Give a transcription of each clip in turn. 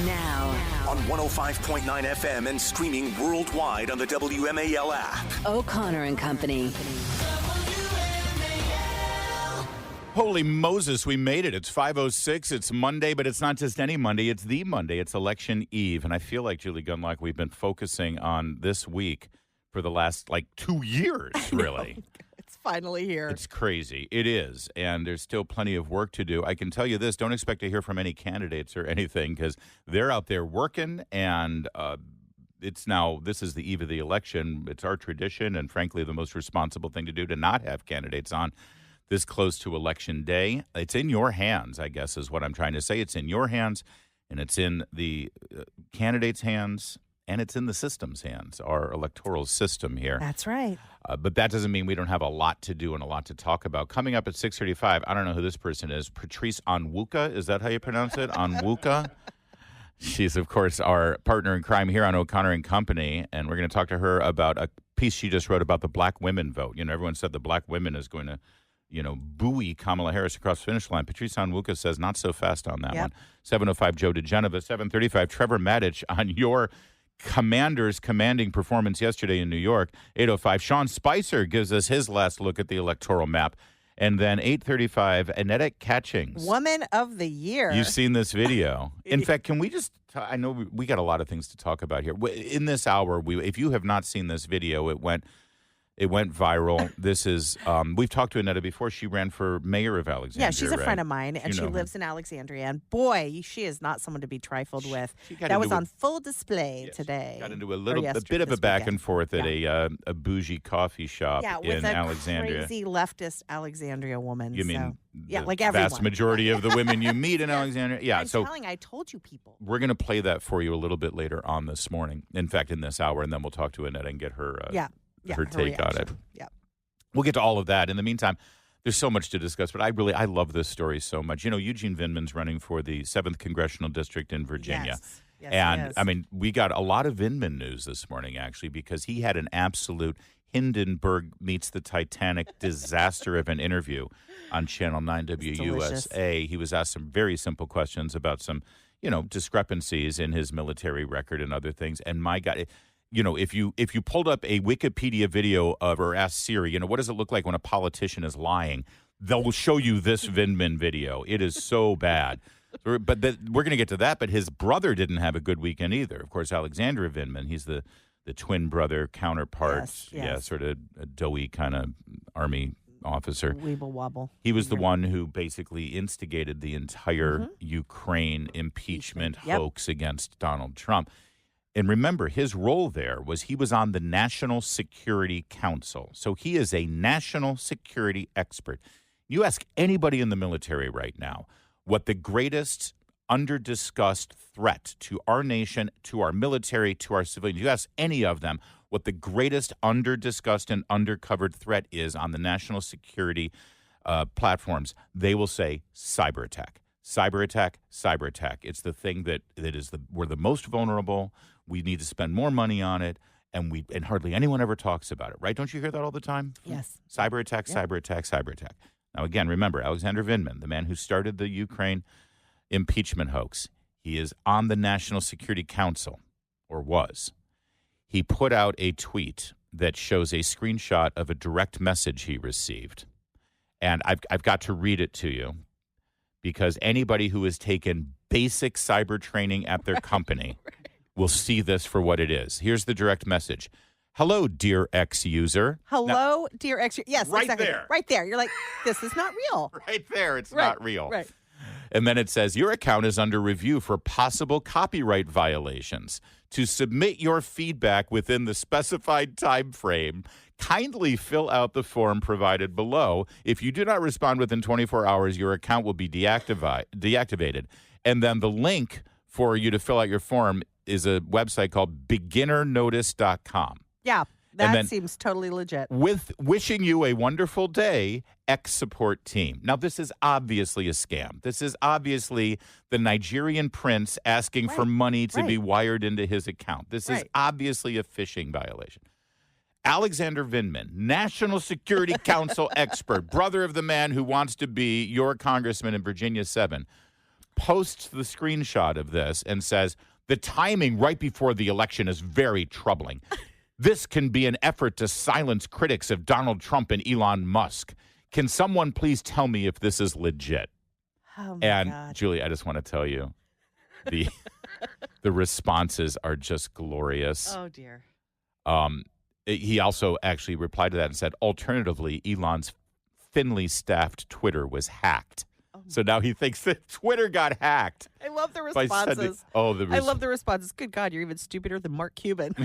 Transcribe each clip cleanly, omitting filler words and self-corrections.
Now. On 105.9 FM and streaming worldwide on the WMAL app. O'Connor and Company. Holy Moses, we made it. It's 5:06. It's Monday, but it's not just any Monday. It's the Monday. It's election eve. And I feel like, Julie Gunlock, we've been focusing on this week for the last, 2 years, really. It's finally here. It's crazy. It is. And there's still plenty of work to do. I can tell you this. Don't expect to hear from any candidates or anything because they're out there working. And this is the eve of the election. It's our tradition and, frankly, the most responsible thing to do to not have candidates on this close to Election Day. It's in your hands, I guess, is what I'm trying to say. It's in your hands, and it's in the candidates' hands, and it's in the system's hands, our electoral system here. That's right. But that doesn't mean we don't have a lot to do and a lot to talk about. Coming up at 6:35, I don't know who this person is. Patrice Onwuka, is that how you pronounce it? Onwuka? She's, of course, our partner in crime here on O'Connor and Company, and we're going to talk to her about a piece she just wrote about the black women vote. You know, everyone said the black women is going to buoy Kamala Harris across the finish line. Patrice Onwuka says not so fast on that one. 7:05, Joe DeGenova. 7:35, Trevor Maddich on your Commanders' commanding performance yesterday in New York. 8:05, Sean Spicer gives us his last look at the electoral map. And then 8:35, Annette Catchings. Woman of the Year. You've seen this video. In fact, can we just I know we got a lot of things to talk about here. In this hour, if you have not seen this video, it went viral. This is, we've talked to Annette before. She ran for mayor of Alexandria. Yeah, she's a friend of mine, and You she know lives in Alexandria. And boy, she is not someone to be trifled with. got That was into on full display Yes. today. Got into a bit of a back and forth at a bougie coffee shop with in Alexandria. crazy leftist Alexandria woman. You mean like the everyone. vast majority of the women you meet in Alexandria? Yeah, I told you people. We're going to play that for you a little bit later on this morning. In fact, in this hour, and then we'll talk to Annette and get her her take on it. Yeah. We'll get to all of that. In the meantime, there's so much to discuss, but I love this story so much. You know, Eugene Vindman's running for the 7th Congressional District in Virginia. Yes, and, he is. I mean, we got a lot of Vindman news this morning, actually, because he had an absolute Hindenburg meets the Titanic disaster of an interview on Channel 9 WUSA. He was asked some very simple questions about some, discrepancies in his military record and other things. And my God, if you pulled up a Wikipedia video or asked Siri, what does it look like when a politician is lying? They'll show you this Vindman video. It is so bad. But we're going to get to that. But his brother didn't have a good weekend either. Of course, Alexander Vindman, he's the twin brother counterpart. Yes. Yeah, sort of a doughy kind of army officer. Weeble wobble. He was the one who basically instigated the entire Ukraine impeachment hoax against Donald Trump. And remember, his role there was he was on the National Security Council. So he is a national security expert. You ask anybody in the military right now what the greatest under-discussed threat to our nation, to our military, to our civilians, you ask any of them what the greatest under-discussed and under-covered threat is on the national security platforms, they will say cyber attack. Cyber attack, cyber attack. It's the thing that we're the most vulnerable. We need to spend more money on it, and hardly anyone ever talks about it, right? Don't you hear that all the time? Yes. Cyber attack, cyber attack, cyber attack. Now, again, remember, Alexander Vindman, the man who started the Ukraine impeachment hoax, he is on the National Security Council, or was. He put out a tweet that shows a screenshot of a direct message he received. And I've got to read it to you because anybody who has taken basic cyber training at their company will see this for what it is. Here's the direct message. Hello, dear ex-user. Hello, dear ex-user. Yes, right exactly. there. Right there. You're like, this is not real. Right there. It's not real. Right. And then it says, your account is under review for possible copyright violations. To submit your feedback within the specified time frame, kindly fill out the form provided below. If you do not respond within 24 hours, your account will be deactivated. And then the link for you to fill out your form is a website called beginnernotice.com. Yeah, that seems totally legit. With wishing you a wonderful day, ex-support team. Now, this is obviously a scam. This is obviously the Nigerian prince asking for money to be wired into his account. This is obviously a phishing violation. Alexander Vindman, National Security Council expert, brother of the man who wants to be your congressman in Virginia 7, posts the screenshot of this and says, the timing right before the election is very troubling. This can be an effort to silence critics of Donald Trump and Elon Musk. Can someone please tell me if this is legit? Oh, my and God. Julie, I just want to tell you, the responses are just glorious. Oh, dear. He also actually replied to that and said, alternatively, Elon's thinly staffed Twitter was hacked. So now he thinks that Twitter got hacked. I love the by sending- responses. I love the responses. Good God, you're even stupider than Mark Cuban.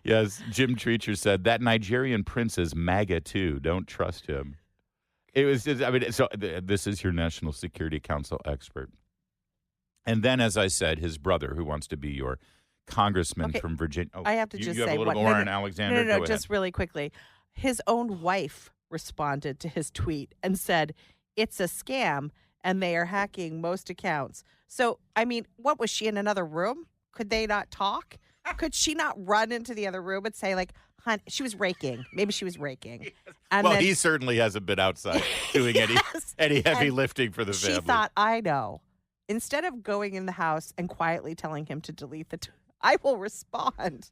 Yes, Jim Treacher said, that Nigerian prince is MAGA too. Don't trust him. It was just, this is your National Security Council expert. And then, as I said, his brother, who wants to be your congressman from Virginia. Oh, I have to just you say, have a little more on Alexander? No, Go just ahead. really quickly. His own wife responded to his tweet and said, it's a scam and they are hacking most accounts. So, I mean, what was she in another room? Could they not talk? Could she not run into the other room and say, like, hun, she was raking. Maybe she was raking. And Well, then, he certainly hasn't been outside doing any heavy lifting for the family. she thought, I know. Instead of going in the house and quietly telling him to delete the I will respond.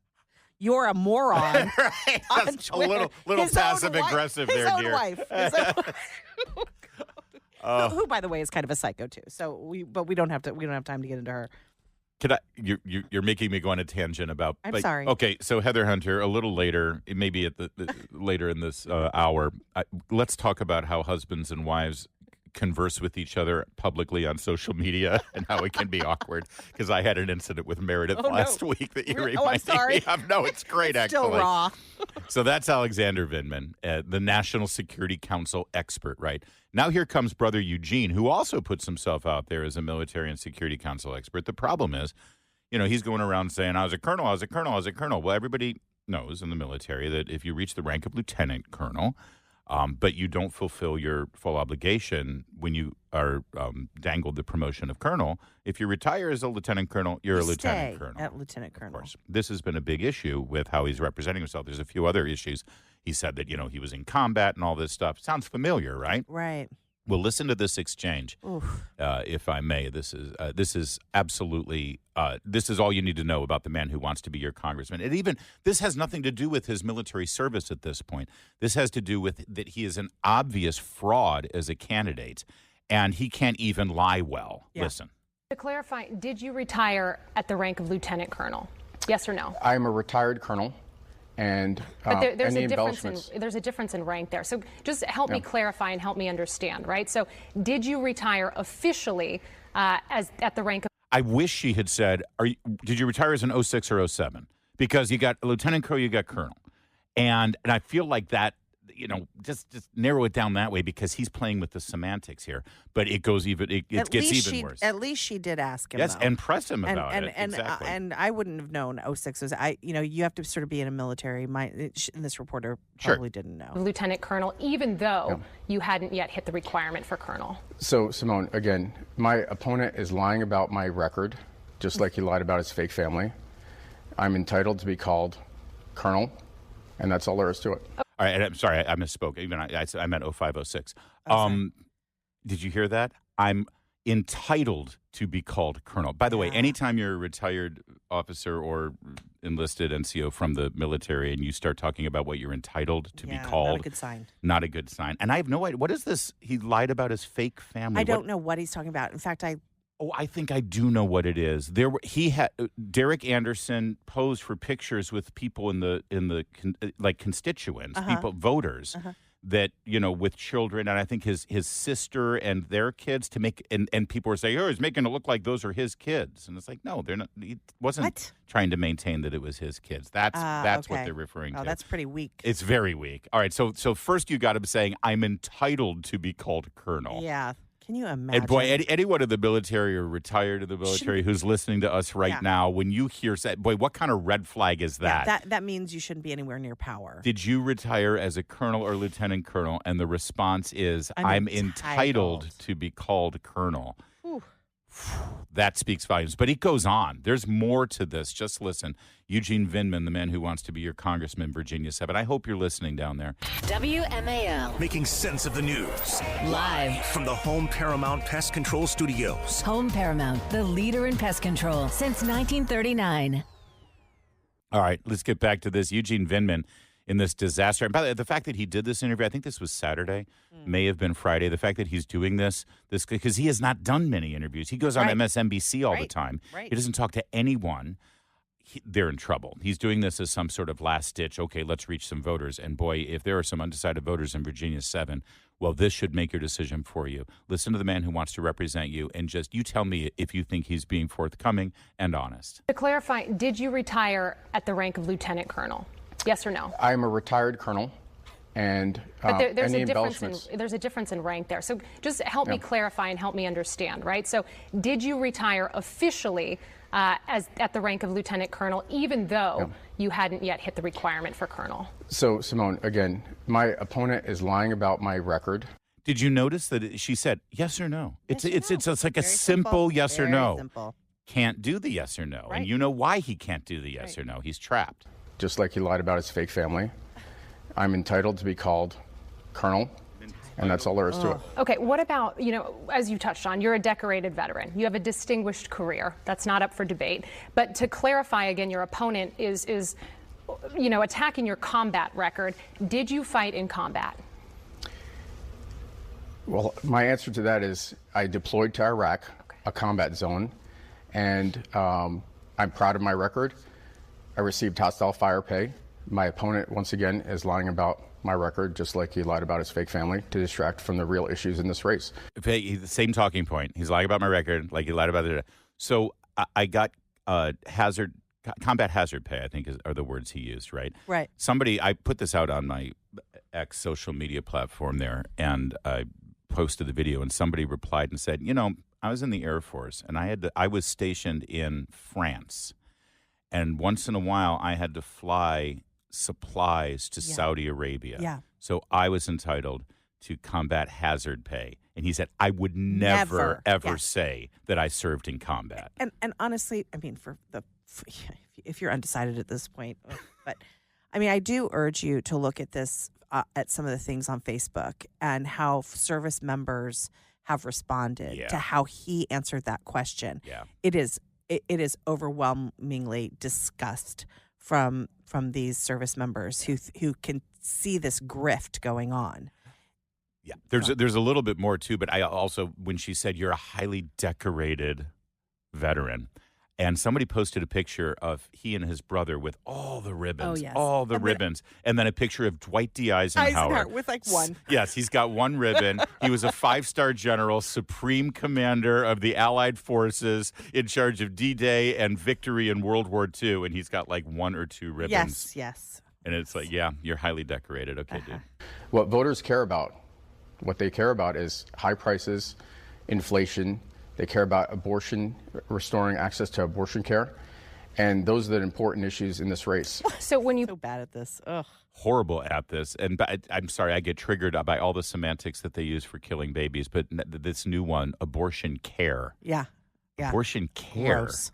You're a moron. Right. That's a little His passive own aggressive his there, own dear. Wife. His own wife. Who, by the way, is kind of a psycho too. So we don't have time to get into her. Could I? You're making me go on a tangent about. I'm sorry. Okay, so Heather Hunter, a little later, maybe at the later in this hour, let's talk about how husbands and wives converse with each other publicly on social media and how it can be awkward. Because I had an incident with Meredith last week that you reminded me of. No, it's great. It's actually. still raw. So that's Alexander Vindman, the National Security Council expert, right? Now here comes Brother Eugene, who also puts himself out there as a military and Security Council expert. The problem is, he's going around saying, I was a colonel, I was a colonel, I was a colonel. Well, everybody knows in the military that if you reach the rank of lieutenant colonel, but you don't fulfill your full obligation when you are dangled the promotion of colonel, if you retire as a lieutenant colonel, you're a lieutenant colonel. At lieutenant colonel. Of course. This has been a big issue with how he's representing himself. There's a few other issues. He said that, he was in combat and all this stuff. Sounds familiar, right? Right. Well, listen to this exchange, if I may. This is absolutely this is all you need to know about the man who wants to be your congressman. This has nothing to do with his military service at this point. This has to do with that he is an obvious fraud as a candidate, and he can't even lie well. Yeah. Listen. To clarify, did you retire at the rank of lieutenant colonel? Yes or no? I'm a retired colonel. And but there's any there's a difference in rank there. So just help me clarify and help me understand, right? So did you retire officially as at the rank of? I wish she had said, did you retire as an 06 or 07? Because you got lieutenant colonel, you got colonel, and I feel like that. Just narrow it down that way because he's playing with the semantics here. But it goes it gets even worse. At least she did ask him. Yes, though. and press him about it. Exactly. And I wouldn't have known 06 was. You have to sort of be in a military. And this reporter probably didn't know. Lieutenant colonel, even though you hadn't yet hit the requirement for colonel. So, Simone, again, my opponent is lying about my record, just like he lied about his fake family. I'm entitled to be called colonel, and that's all there is to it. All right, and I'm sorry, I misspoke. Even I meant 0506. Did you hear that? I'm entitled to be called colonel. By the way, anytime you're a retired officer or enlisted NCO from the military and you start talking about what you're entitled to be called, not a good sign. Not a good sign. And I have no idea. What is this? He lied about his fake family. I don't know what he's talking about. In fact, I think I do know what it is. Derek Anderson posed for pictures with people in the constituents, people, voters that with children, and I think his sister and their kids to make and people were saying, he's making it look like those are his kids, and it's like no, they're not. He wasn't trying to maintain that it was his kids. That's what they're referring to. Oh, that's pretty weak. It's very weak. All right, so first you got him saying I'm entitled to be called colonel. Yeah. Can you imagine? And boy, anyone in the military or retired in the military who's listening to us right now, when you hear that, boy, what kind of red flag is that? Yeah, that means you shouldn't be anywhere near power. Did you retire as a colonel or lieutenant colonel? And the response is, I'm entitled to be called colonel. That speaks volumes. But it goes on. There's more to this. Just listen. Eugene Vindman, the man who wants to be your congressman, Virginia 7. I hope you're listening down there. WMAL. Making sense of the news. Live From the Home Paramount Pest Control Studios. Home Paramount, the leader in pest control since 1939. All right, let's get back to this. Eugene Vindman in this disaster. And by the way, the fact that he did this interview, I think this was Saturday, may have been Friday. The fact that he's doing this because he has not done many interviews. He goes on MSNBC all the time. Right. He doesn't talk to anyone. They're in trouble. He's doing this as some sort of last ditch. Okay, let's reach some voters. And boy, if there are some undecided voters in Virginia 7, well, this should make your decision for you. Listen to the man who wants to represent you, and just you tell me if you think he's being forthcoming and honest. To clarify, did you retire at the rank of lieutenant colonel? Yes or no? I'm a retired colonel, and But there's any a difference embellishments. there's a difference in rank there. So just help me clarify and help me understand, right? So did you retire officially as at the rank of lieutenant colonel, even though you hadn't yet hit the requirement for colonel? So, Simone, again, my opponent is lying about my record. Did you notice that she said yes or no? It's like a Very simple yes or Very no. simple. Can't do the yes or no. Right. And you know why he can't do the yes or no. He's trapped. Just like he lied about his fake family. I'm entitled to be called colonel, and that's all there is to it. Okay, what about, as you touched on, you're a decorated veteran. You have a distinguished career. That's not up for debate. But to clarify again, your opponent is attacking your combat record. Did you fight in combat? Well, my answer to that is I deployed to Iraq, a combat zone, and I'm proud of my record. I received hostile fire pay. My opponent, once again, is lying about my record, just like he lied about his fake family, to distract from the real issues in this race. The same talking point. He's lying about my record, like he lied about it. So I got combat hazard pay, I think are the words he used, right? Right. I put this out on my ex social media platform there, and I posted the video, and somebody replied and said, I was in the Air Force, and I was stationed in France, and once in a while I had to fly supplies to Saudi Arabia. Yeah. So I was entitled to combat hazard pay. And he said, I would never ever say that I served in combat. And honestly, I mean, if you're undecided at this point, but I mean, I do urge you to look at this, at some of the things on Facebook and how service members have responded to how he answered that question. Yeah. It is overwhelmingly disgust from these service members who can see this grift going on. Yeah, there's a little bit more too, but I also, when she said you're a highly decorated veteran, and somebody posted a picture of he and his brother with all the ribbons, ribbons, and then a picture of Dwight D. Eisenhower with like one. Yes, he's got one ribbon. He was a 5-star general, supreme commander of the Allied forces in charge of D-Day and victory in World War II, and he's got like 1 or 2 ribbons. Yes. And it's like, you're highly decorated. Okay, dude. What voters care about, what they care about is high prices, inflation. They care about abortion, restoring access to abortion care. And those are the important issues in this race. So when you So bad at this. Ugh. Horrible at this. And I'm sorry, I get triggered by all the semantics that they use for killing babies. But this new one, abortion care. Yeah. Abortion care. Gross.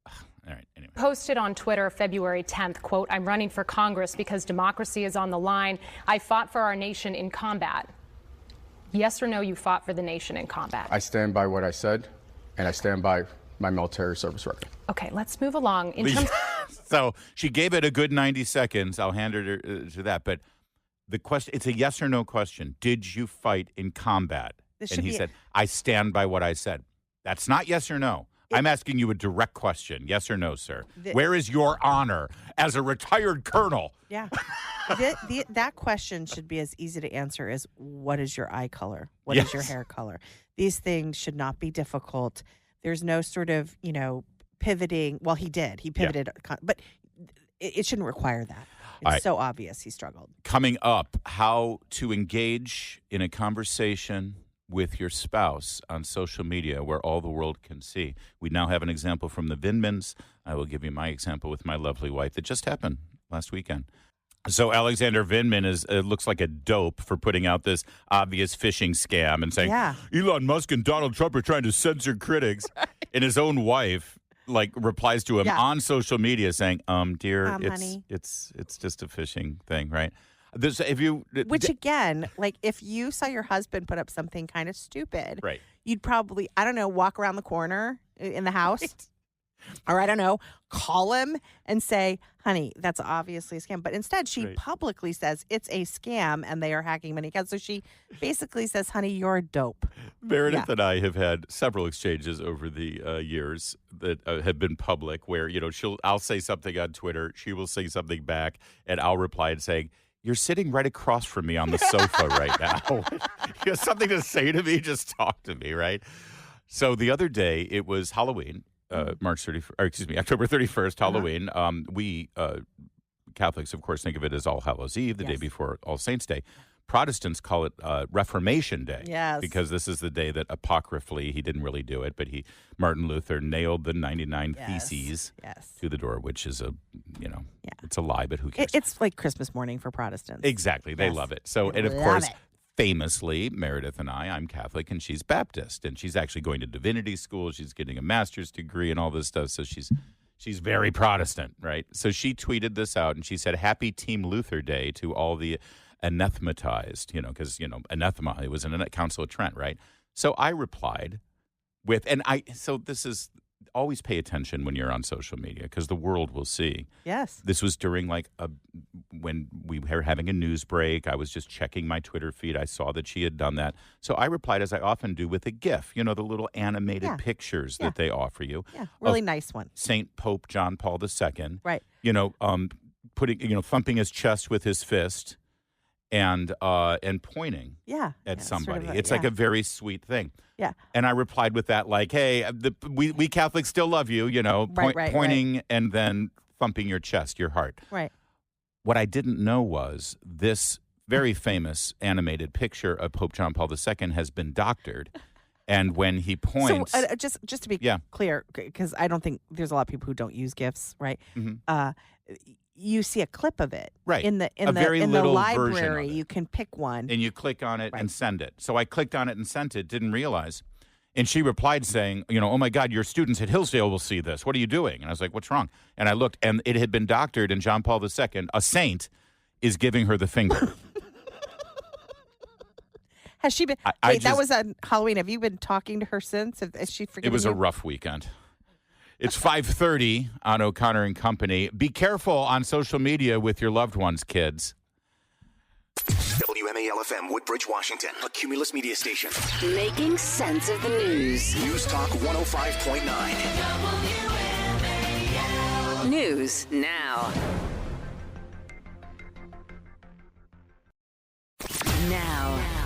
All right, anyway. posted on Twitter February 10th, quote, I'm running for Congress because democracy is on the line. I fought for our nation in combat. Yes or no, you fought for the nation in combat? I stand by what I said, and I stand by my military service record. Okay, let's move along. In terms So she gave it a good 90 seconds. I'll hand her to that. But the question, it's a yes or no question. Did you fight in combat? And he said, I stand by what I said. That's not yes or no. I'm asking you a direct question. Yes or no, sir? Where is your honor as a retired colonel? Yeah. That question should be as easy to answer as what is your eye color? What is your hair color? These things should not be difficult. There's no sort of, pivoting. Well, he did. He pivoted, but it shouldn't require that. It's so obvious he struggled. Coming up, how to engage in a conversation with your spouse on social media where all the world can see. We now have an example from the Vindmans. I will give you my example with my lovely wife that just happened last weekend. So Alexander Vindman looks like a dope for putting out this obvious phishing scam and saying, Elon Musk and Donald Trump are trying to censor critics. And his own wife replies to him on social media saying, dear, honey. it's just a fishing thing, right? Which again, if you saw your husband put up something kind of stupid, right, you'd probably, I don't know, walk around the corner in the house. Right. Or I don't know, call him and say, honey, that's obviously a scam. But instead, she publicly says it's a scam and they are hacking many accounts. So she basically says, honey, you're a dope. Meredith and I have had several exchanges over the years that have been public where, I'll say something on Twitter, she will say something back, and I'll reply and saying, you're sitting right across from me on the sofa right now. You have something to say to me, just talk to me, right? So the other day, it was Halloween. October 31st, Halloween. We Catholics, of course, think of it as All Hallows Eve, the day before All Saints Day. Protestants call it Reformation Day, because this is the day that apocryphally, he didn't really do it, but Martin Luther nailed the 99 Theses to the door, which is it's a lie, but who cares? It's like Christmas morning for Protestants. Exactly, they love it. So, and of course. Famously, Meredith and I'm Catholic and she's Baptist, and she's actually going to divinity school. She's getting a master's degree and all this stuff. So she's very Protestant, right? So she tweeted this out and she said, "Happy Team Luther Day to all the anathematized," because, anathema, it was in a Council of Trent, right? So I replied with, so this is, always pay attention when you're on social media because the world will see. Yes. This was during when we were having a news break. I was just checking my Twitter feed. I saw that she had done that. So I replied, as I often do, with a GIF, the little animated pictures that they offer you. Yeah, really nice one. Saint Pope John Paul II. Right. Putting, thumping his chest with his fist and pointing at somebody. It's like a very sweet thing. Yeah. And I replied with that, hey, we Catholics still love you, pointing and then thumping your chest, your heart. Right. What I didn't know was this very famous animated picture of Pope John Paul II has been doctored. And when he points... So just to be clear, because I don't think there's a lot of people who don't use GIFs, right? Mm-hmm. You see a clip of it in the library. You can pick one, and you click on it and send it. So I clicked on it and sent it. Didn't realize, and she replied saying, "Oh my God, your students at Hillsdale will see this. What are you doing?" And I was like, "What's wrong?" And I looked, and it had been doctored, and John Paul II, a saint, is giving her the finger. Has she been? That was on Halloween. Have you been talking to her since? Has she forgiven you? It was a rough weekend. It's 5:30 on O'Connor and Company. Be careful on social media with your loved ones, kids. WMAL-FM, Woodbridge, Washington, a Cumulus media station. Making sense of the news. News Talk 105.9. News now.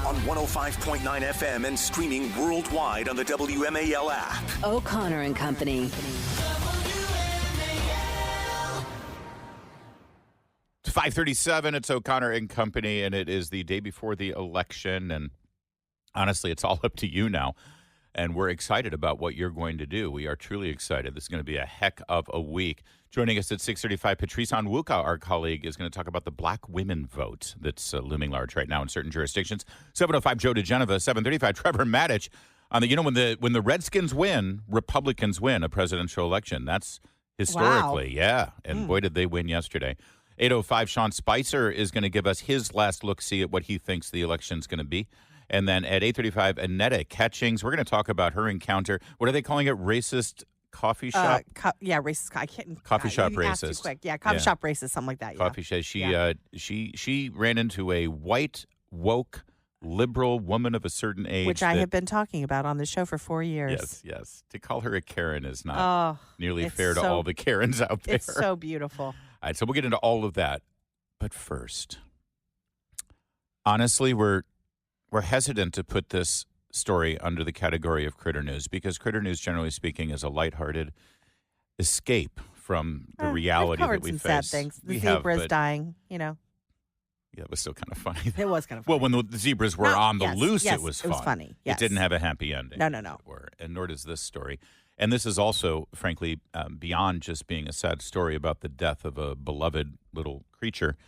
On 105.9 FM and streaming worldwide on the WMAL app. O'Connor and Company. 5:37. It's O'Connor and Company, and it is the day before the election. And honestly, it's all up to you now. And we're excited about what you're going to do. We are truly excited. This is going to be a heck of a week. Joining us at 6:35, Patrice Onwuka, our colleague, is going to talk about the black women vote that's looming large right now in certain jurisdictions. 7:05, Joe DeGenova. 7:35, Trevor Maddich. On the when the Redskins win, Republicans win a presidential election. That's historically, And boy, did they win yesterday. 8:05, Sean Spicer is going to give us his last look-see at what he thinks the election's going to be. And then at 8:35, Annetta Catchings. We're going to talk about her encounter. What are they calling it? Racist coffee shop? Racist. I can't. Coffee shop you racist. too quick. Yeah, coffee shop racist, something like that. Coffee shop. She ran into a white, woke, liberal woman of a certain age. Which I have been talking about on the show for 4 years. Yes. To call her a Karen is not nearly fair to all the Karens out there. It's so beautiful. All right, so we'll get into all of that. But first, honestly, we're hesitant to put this story under the category of critter news because critter news, generally speaking, is a lighthearted escape from the reality that we some face. Sad things. The zebra's dying, Yeah, it was still kind of funny. It was kind of funny. Well, when the zebras were on the loose, yes, it was fun. It was funny. Yes. It didn't have a happy ending. No. And nor does this story. And this is also, frankly, beyond just being a sad story about the death of a beloved little critter,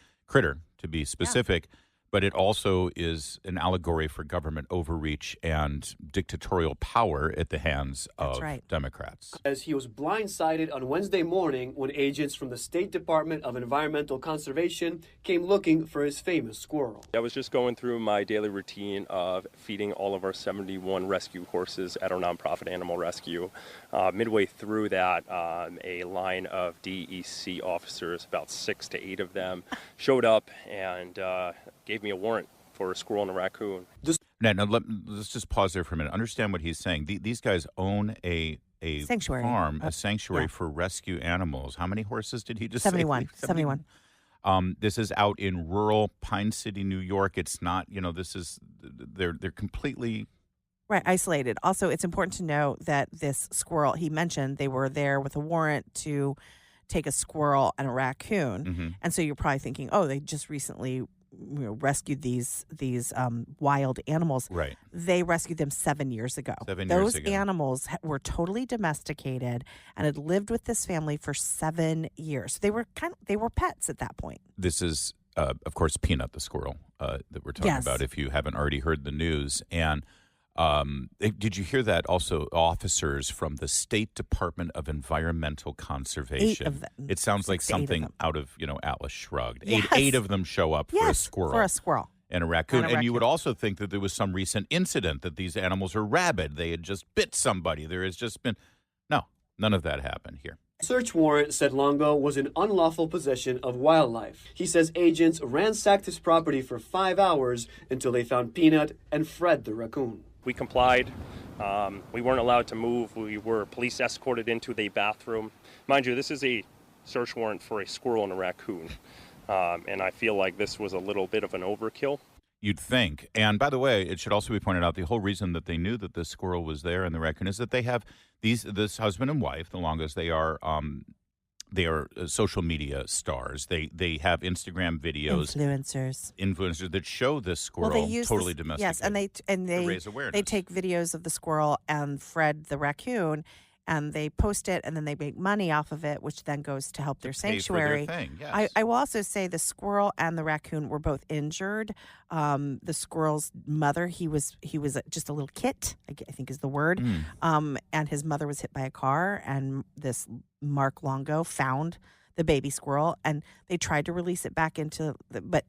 to be specific. But it also is an allegory for government overreach and dictatorial power at the hands of Democrats. As he was blindsided on Wednesday morning when agents from the State Department of Environmental Conservation came looking for his famous squirrel. I was just going through my daily routine of feeding all of our 71 rescue horses at our nonprofit animal rescue. Midway through that, a line of DEC officers, about 6 to 8 of them, showed up and gave me a warrant for a squirrel and a raccoon. Now let's just pause there for a minute. Understand what he's saying. These guys own a sanctuary farm, a sanctuary for rescue animals. How many horses did he just 71. say? 71. This is out in rural Pine City, New York. It's not, this is, they're completely... Right, isolated. Also, it's important to know that this squirrel, he mentioned they were there with a warrant to take a squirrel and a raccoon. Mm-hmm. And so you're probably thinking, oh, they just recently rescued these wild animals. Right. They rescued them 7 years ago. Those animals were totally domesticated and had lived with this family for 7 years. They were pets at that point. This is, of course, Peanut the squirrel that we're talking about, if you haven't already heard the news. And did you hear that also officers from the State Department of Environmental Conservation? 8 of them. It sounds like something out of, Atlas Shrugged. Yes. Eight of them show up for a squirrel. For a squirrel. And a raccoon. And you would also think that there was some recent incident that these animals are rabid. They had just bit somebody. There has just been... No, none of that happened here. Search warrant said Longo was in unlawful possession of wildlife. He says agents ransacked his property for 5 hours until they found Peanut and Fred the raccoon. We complied. We weren't allowed to move. We were police escorted into the bathroom. Mind you, this is a search warrant for a squirrel and a raccoon. And I feel like this was a little bit of an overkill. You'd think. And by the way, it should also be pointed out the whole reason that they knew that this squirrel was there and the raccoon is that they have this husband and wife, the longest they are social media stars. They have Instagram videos, influencers that show this squirrel totally domesticated. Yes, and they raise awareness. They take videos of the squirrel and Fred the raccoon, and they post it, and then they make money off of it, which then goes to help their sanctuary. Pay for their thing, yes. I will also say the squirrel and the raccoon were both injured. The squirrel's mother, he was just a little kit, I think is the word, and his mother was hit by a car, and this Mark Longo found the baby squirrel, and they tried to release it back into but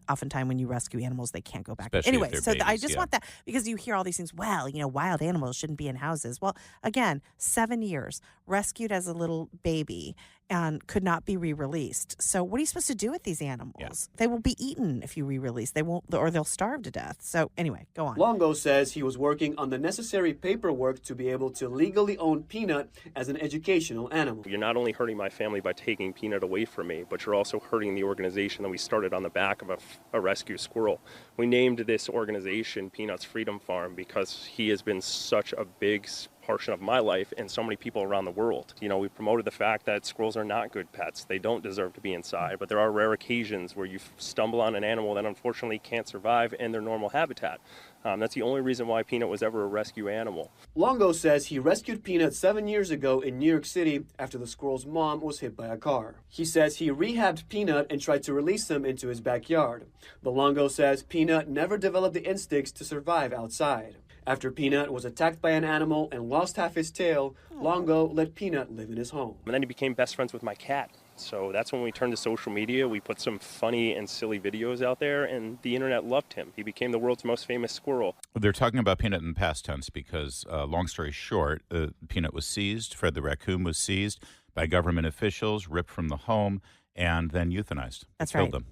oftentimes when you rescue animals, they can't go back. Especially anyway, if so they're I babies, just want that, because you hear all these things, well, wild animals shouldn't be in houses. Well, again, 7 years, rescued as a little baby, and could not be re-released. So what are you supposed to do with these animals? Yeah. They will be eaten if you re-release. They won't, or they'll starve to death. So anyway, go on. Longo says he was working on the necessary paperwork to be able to legally own Peanut as an educational animal. You're not only hurting my family by taking Peanut away from me, but you're also hurting the organization that we started on the back of a rescue squirrel. We named this organization Peanut's Freedom Farm because he has been such a big portion of my life and so many people around the world. We promoted the fact that squirrels are not good pets. They don't deserve to be inside, but there are rare occasions where you stumble on an animal that unfortunately can't survive in their normal habitat. That's the only reason why Peanut was ever a rescue animal. Longo says he rescued Peanut 7 years ago in New York City after the squirrel's mom was hit by a car. He says he rehabbed Peanut and tried to release him into his backyard. But Longo says Peanut never developed the instincts to survive outside. After Peanut was attacked by an animal and lost half his tail, Longo let Peanut live in his home. And then he became best friends with my cat. So that's when we turned to social media. We put some funny and silly videos out there, and the internet loved him. He became the world's most famous squirrel. They're talking about Peanut in past tense because, long story short, Peanut was seized. Fred the raccoon was seized by government officials, ripped from the home, and then euthanized. That's Killed right. them.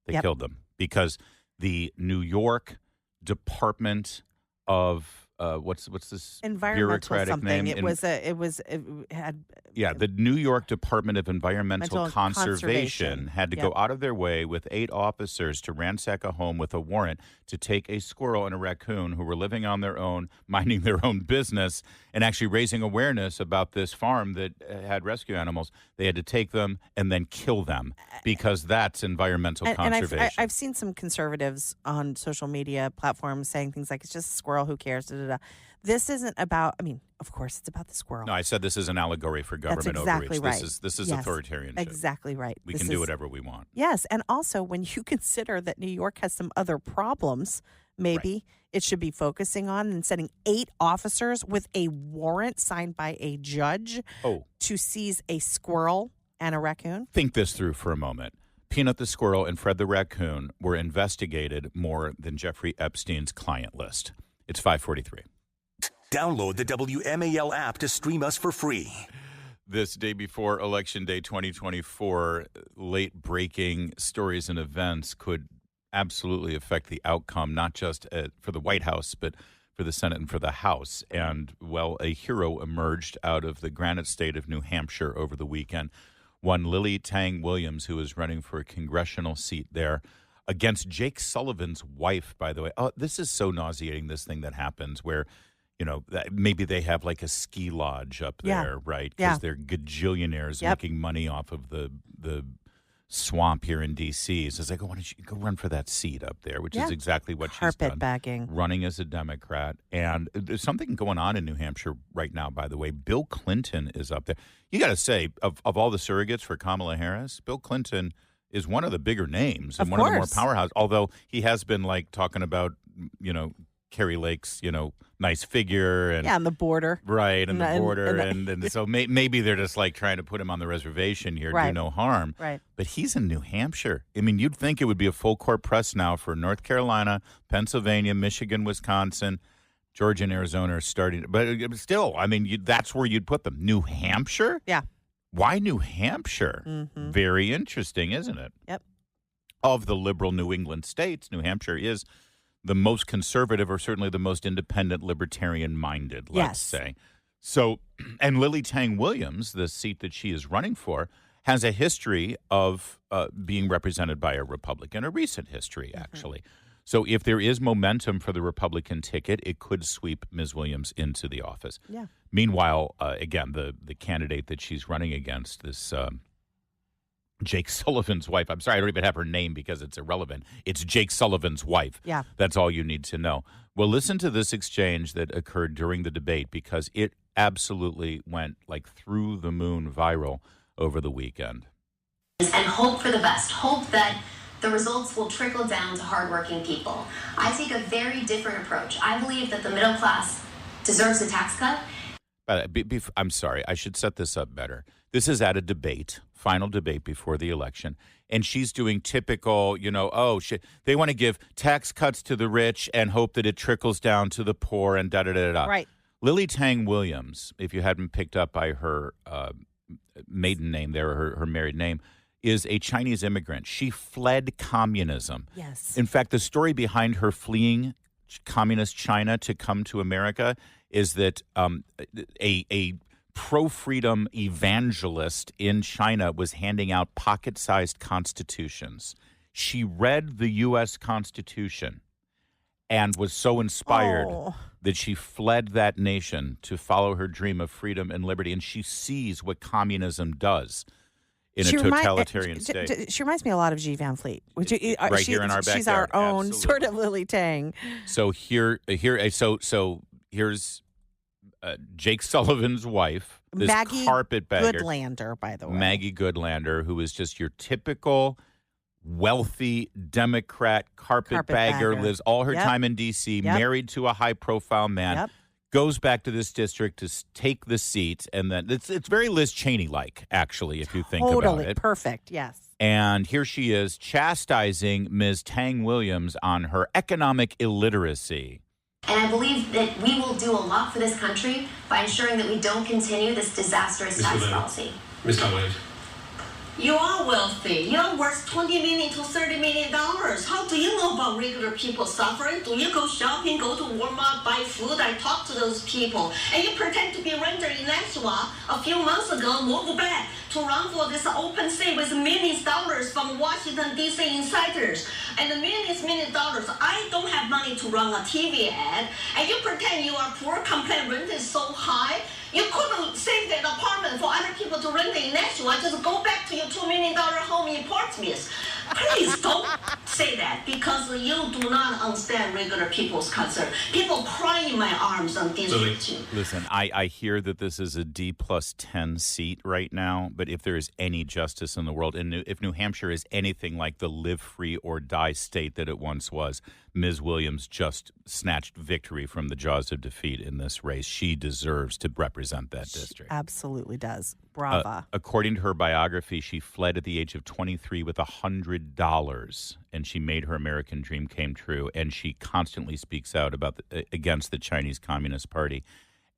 They killed them because the New York Department of what's this environmental bureaucratic something. name? It had the New York Department of Environmental Conservation Conservation. had to go out of their way with 8 officers to ransack a home with a warrant to take a squirrel and a raccoon who were living on their own, minding their own business, and actually raising awareness about this farm that had rescue animals. They had to take them and then kill them because that's environmental conservation. And I've seen some conservatives on social media platforms saying things like, it's just a squirrel, who cares, da, da, da. this isn't about, of course it's about the squirrel. No, I said this is an allegory for government exactly overreach. right. This is Yes, authoritarianship. Exactly right. We can do whatever we want. Yes, and also when you consider that New York has some other problems, maybe it should be focusing on and sending 8 officers with a warrant signed by a judge to seize a squirrel and a raccoon. Think this through for a moment. Peanut the squirrel and Fred the raccoon were investigated more than Jeffrey Epstein's client list. It's 5:43. Download the WMAL app to stream us for free. This day before Election Day 2024, late-breaking stories and events could absolutely affect the outcome, not just for the White House, but for the Senate and for the House. And, well, a hero emerged out of the Granite State of New Hampshire over the weekend. One Lily Tang Williams, who is running for a congressional seat there, against Jake Sullivan's wife, by the way. Oh, this is so nauseating, this thing that happens where, maybe they have like a ski lodge up there, right? Because they're gajillionaires making money off of the swamp here in D.C. So it's like, why don't you go run for that seat up there, which is exactly what she's done. Carpetbagging. Running as a Democrat. And there's something going on in New Hampshire right now, by the way. Bill Clinton is up there. You got to say, of all the surrogates for Kamala Harris, Bill Clinton is one of the bigger names and one of the more powerhouse, although he has been like talking about, Carrie Lake's, nice figure. And on the border. Right, and the border. And so maybe they're just like trying to put him on the reservation here, do no harm. Right. But he's in New Hampshire. You'd think it would be a full court press now for North Carolina, Pennsylvania, Michigan, Wisconsin, Georgia, and Arizona are starting. But still, that's where you'd put them. New Hampshire? Yeah. Why New Hampshire? Mm-hmm. Very interesting, isn't it? Yep. Of the liberal New England states, New Hampshire is the most conservative, or certainly the most independent, libertarian-minded, let's say. So, and Lily Tang Williams, the seat that she is running for, has a history of being represented by a Republican, a recent history, actually. So if there is momentum for the Republican ticket, it could sweep Ms. Williams into the office. Yeah. Meanwhile, again, the candidate that she's running against, this Jake Sullivan's wife. I'm sorry, I don't even have her name because it's irrelevant. It's Jake Sullivan's wife. Yeah. That's all you need to know. Well, listen to this exchange that occurred during the debate because it absolutely went like through the moon viral over the weekend. And hope for the best. Hope that the results will trickle down to hardworking people. I take a very different approach. I believe that the middle class deserves a tax cut. I'm sorry, I should set this up better. This is at a debate, final debate before the election, and she's doing typical, they want to give tax cuts to the rich and hope that it trickles down to the poor and da-da-da-da. Right. Lily Tang Williams, if you hadn't picked up by her maiden name there, or her married name, is a Chinese immigrant. She fled communism. Yes. In fact, the story behind her fleeing communist China to come to America is that a pro-freedom evangelist in China was handing out pocket-sized constitutions. She read the U.S. Constitution and was so inspired that she fled that nation to follow her dream of freedom and liberty, and she sees what communism does in a totalitarian state. She reminds me a lot of G. Van Fleet. Here in our backyard. She's our own Absolutely. sort of Lily Tang. So here's Jake Sullivan's wife, this Maggie carpetbagger. Goodlander, by the way. Maggie Goodlander, who is just your typical wealthy Democrat carpetbagger, lives all her time in D.C., married to a high-profile man, goes back to this district to take the seat, and then it's very Liz Cheney-like, actually, if you think about it. Totally perfect, yes. And here she is chastising Ms. Tang Williams on her economic illiteracy. And I believe that we will do a lot for this country by ensuring that we don't continue this disastrous tax policy. Ms. Tang Williams. You are wealthy. You're worth $20 million to $30 million. How do you know about regular people suffering? Do you go shopping, go to Walmart, buy food? I talk to those people. And you pretend to be renter in Nashua a few months ago, moved back to run for this open seat with millions of dollars from Washington, D.C. insiders. And the millions of dollars, I don't have money to run a TV ad. And you pretend you are poor, complain rent is so high. You couldn't save that apartment for other people to rent in Nashua. Just go back to your $2 million home in Portsmouth. Please don't say that, because you do not understand regular people's concern. People cry in my arms on District 2. Listen, I hear that this is a D+10 seat right now, but if there is any justice in the world, and if New Hampshire is anything like the live free or die state that it once was, Ms. Williams just snatched victory from the jaws of defeat in this race. She deserves to represent that district. She absolutely does. Brava. According to her biography, she fled at the age of 23 with $100, and she made her American dream came true. And she constantly speaks out about against the Chinese Communist Party.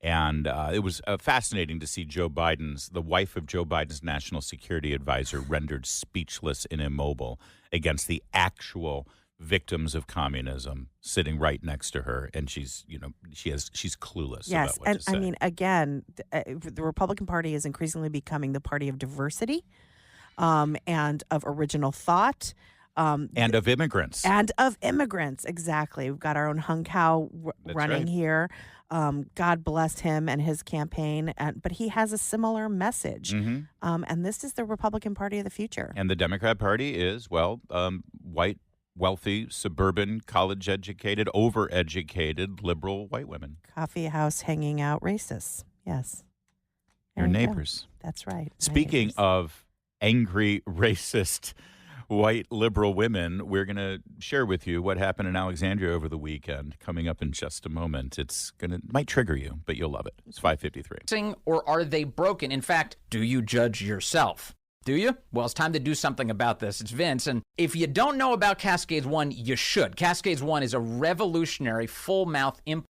And it was fascinating to see the wife of Joe Biden's national security advisor, rendered speechless and immobile against the actual victims of communism sitting right next to her, and she's clueless about what to say. I mean, again, the Republican Party is increasingly becoming the party of diversity, and of original thought, and of immigrants. Exactly. We've got our own Hung Kao running here. God bless him and his campaign, but he has a similar message. Mm-hmm. And this is the Republican Party of the future. And the Democrat Party is, white, wealthy, suburban, college-educated, over-educated, liberal white women. Coffee house hanging out racists. Yes. Your neighbors. That's right. Speaking of angry, racist, white, liberal women, we're going to share with you what happened in Alexandria over the weekend, coming up in just a moment. Might trigger you, but you'll love it. It's 5:53. Or are they broken? In fact, do you judge yourself? Do you? Well, it's time to do something about this. It's Vince, and if you don't know about Cascades One, you should. Cascades One is a revolutionary full-mouth implant